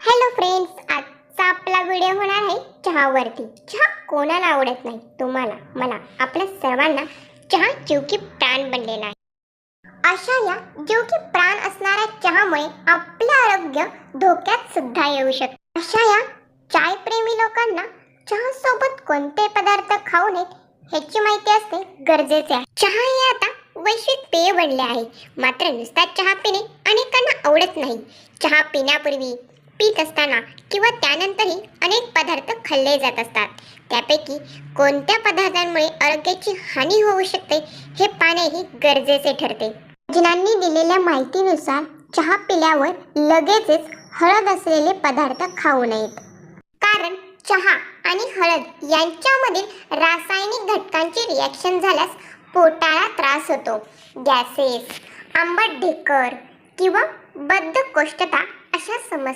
Hello friends, आजचा आपला video होणार आहे चहावरती. चहा कोणाला आवडत नाही? तुम्हाला, मला, आपल्या सर्वांना चहा जीव की प्राण बनलेला आहे. अशा या जीव की प्राण असणाऱ्या चहामुळे आपले आरोग्य धोक्यात सुद्धा येऊ शकते. अशा या चायप्रेमी लोकांना चहा सोबत कोणते पदार्थ खाऊ नयेत ह्याची माहिती असते गरजेचे आहे. चहा हे आता वैश्विक पेय बनले आहे. मात्र नुसता चहा पिणे अनेकांना आवडत नाही. चहा पिण्यापूर्वी, पीत असताना किंवा त्यानंतरही अनेक पदार्थ खाल्ले जात असतात. त्यापैकी कोणत्या पदार्थांमुळे आरोग्याची हानी होऊ शकते हे पाहणेही गरजेचे ठरते. तज्ज्ञांनी दिलेल्या माहितीनुसार चहा पिल्यावर लगेचच हळद असलेले पदार्थ खाऊ नयेत. कारण चहा आणि हळद यांच्यामधील रासायनिक घटकांची रिॲक्शन झाल्यास पोटाला त्रास होतो. गॅसेस, आंबट ढेकर किंवा बद्धकोष्ठता अशा समस्या